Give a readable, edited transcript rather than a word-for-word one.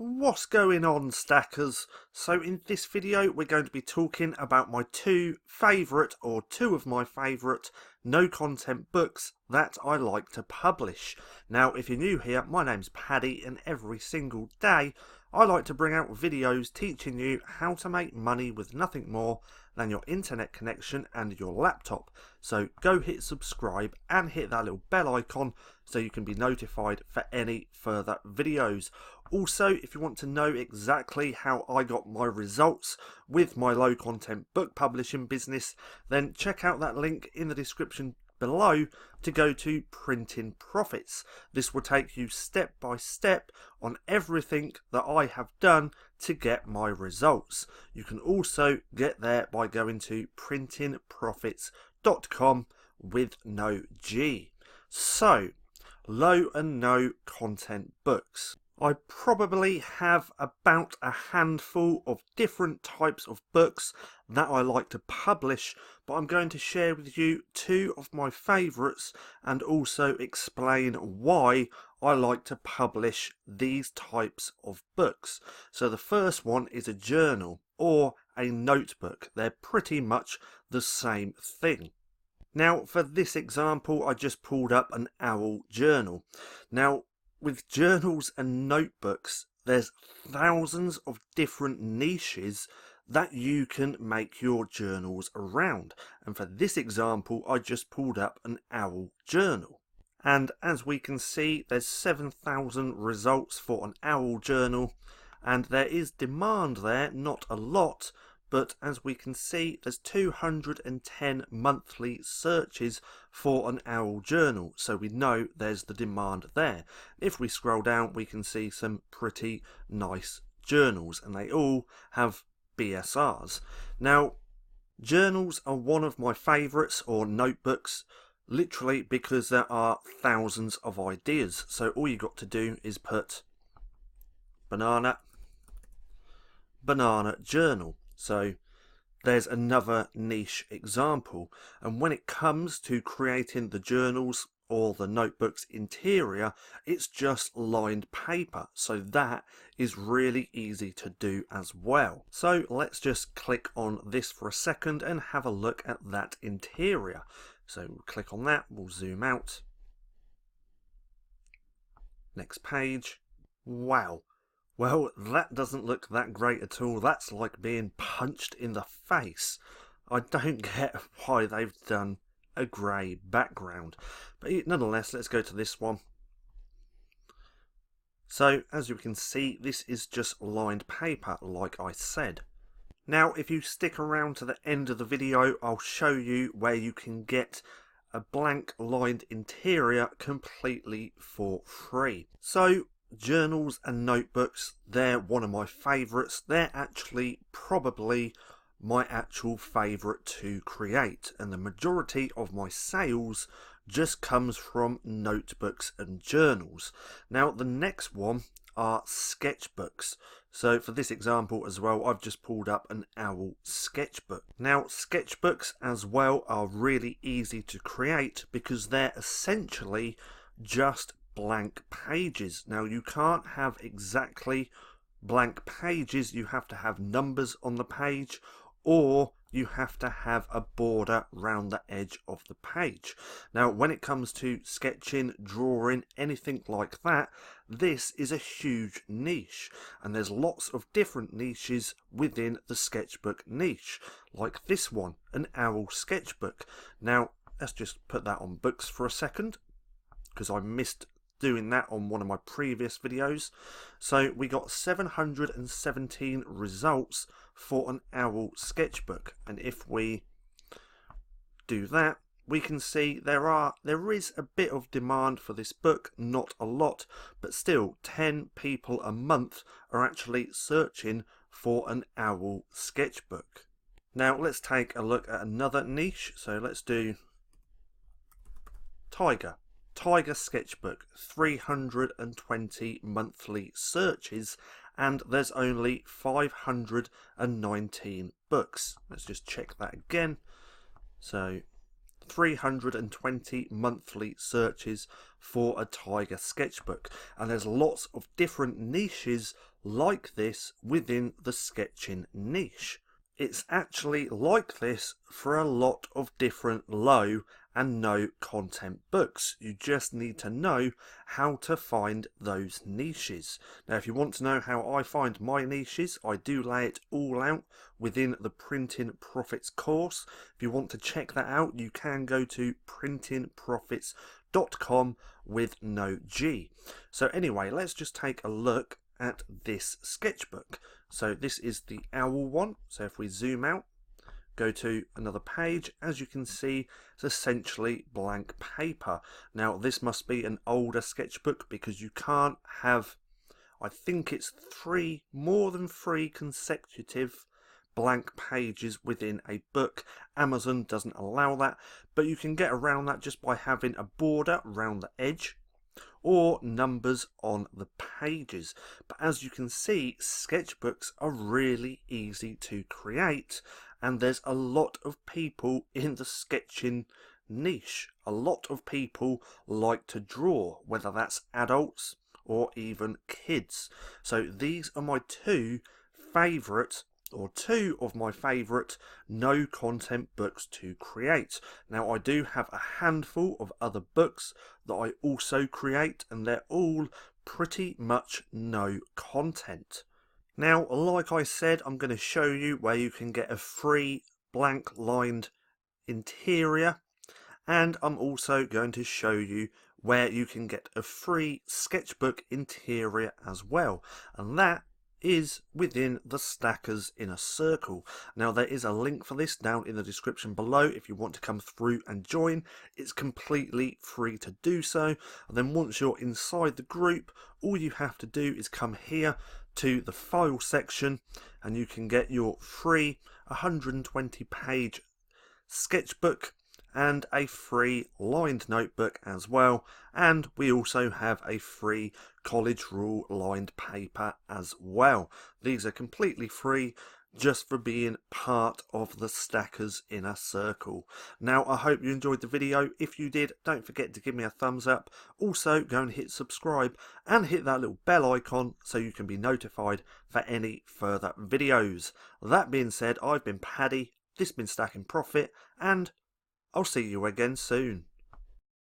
What's going on, stackers? So in this video we're going to be talking about my two of my favourite no content books that I like to publish. Now if you're new here, my name's Paddy and every single day I like to bring out videos teaching you how to make money with nothing more than your internet connection and your laptop. So go hit subscribe and hit that little bell icon so you can be notified for any further videos. Also, if you want to know exactly how I got my results with my low content book publishing business, then check out that link in the description below to go to Printing Profits. This will take you step by step on everything that I have done to get my results. You can also get there by going to printingprofits.com with no G. So, low and no content books. I probably have about a handful of different types of books that I like to publish, but I'm going to share with you two of my favourites and also explain why I like to publish these types of books. So the first one is a journal or a notebook. They're pretty much the same thing. Now for this example I just pulled up an owl journal. Now with journals and notebooks, there's thousands of different niches that you can make your journals around. And for this example, I just pulled up an owl journal. And as we can see, there's 7,000 results for an owl journal. And there is demand there, not a lot. But as we can see, there's 210 monthly searches for an owl journal, so we know there's the demand there. If we scroll down, we can see some pretty nice journals, and they all have BSRs. Now, journals are one of my favourites, or notebooks, literally because there are thousands of ideas. So all you got to do is put banana journal. So there's another niche example, and when it comes to creating the journals or the notebooks interior, it's just lined paper, so that is really easy to do as well. So let's just click on this for a second and have a look at that interior. So we'll click on that, we'll zoom out. Next page. Wow. Well, that doesn't look that great at all. That's like being punched in the face. I don't get why they've done a grey background. But nonetheless, let's go to this one. So, as you can see, this is just lined paper, like I said. Now, if you stick around to the end of the video, I'll show you where you can get a blank lined interior completely for free. So, journals and notebooks, they're one of my favourites. They're actually probably my actual favourite to create, and the majority of my sales just comes from notebooks and journals. Now the next one are sketchbooks. So for this example as well, I've just pulled up an owl sketchbook. Now sketchbooks as well are really easy to create because they're essentially just blank pages. Now you can't have exactly blank pages, you have to have numbers on the page, or you have to have a border round the edge of the page. Now when it comes to sketching, drawing, anything like that, this is a huge niche, and there's lots of different niches within the sketchbook niche, like this one, an owl sketchbook. Now let's just put that on books for a second because I missed doing that on one of my previous videos. So we got 717 results for an owl sketchbook, and if we do that, we can see there is a bit of demand for this book, not a lot, but still 10 people a month are actually searching for an owl sketchbook. Now let's take a look at another niche. So let's do tiger sketchbook, 320 monthly searches, and there's only 519 books. Let's just check that again. So 320 monthly searches for a tiger sketchbook, and there's lots of different niches like this within the sketching niche. It's actually like this for a lot of different low and no content books. You just need to know how to find those niches. Now, if you want to know how I find my niches, I do lay it all out within the Printing Profits course. If you want to check that out, you can go to printingprofits.com with no G. So anyway, let's just take a look at this sketchbook. So this is the owl one. So if we zoom out, go to another page, as you can see, it's essentially blank paper. Now this must be an older sketchbook because you can't have, I think it's more than three consecutive blank pages within a book. Amazon doesn't allow that, but you can get around that just by having a border around the edge or numbers on the pages. But as you can see, sketchbooks are really easy to create, and there's a lot of people in the sketching niche. A lot of people like to draw, whether that's adults or even kids. So these are my two of my favourite no content books to create. Now I do have a handful of other books that I also create, and they're all pretty much no content. Now, like I said, I'm going to show you where you can get a free blank lined interior, and I'm also going to show you where you can get a free sketchbook interior as well, and that is within the Stackers Inner Circle. Now there is a link for this down in the description below if you want to come through and join. It's completely free to do so, and then once you're inside the group, all you have to do is come here to the file section and you can get your free 120 page sketchbook and a free lined notebook as well, and we also have a free college rule lined paper as well. These are completely free just for being part of the Stackers Inner Circle. Now I hope you enjoyed the video. If you did, don't forget to give me a thumbs up. Also go and hit subscribe and hit that little bell icon so you can be notified for any further videos. That being said, I've been Paddy, this has been Stacking Profit, and I'll see you again soon.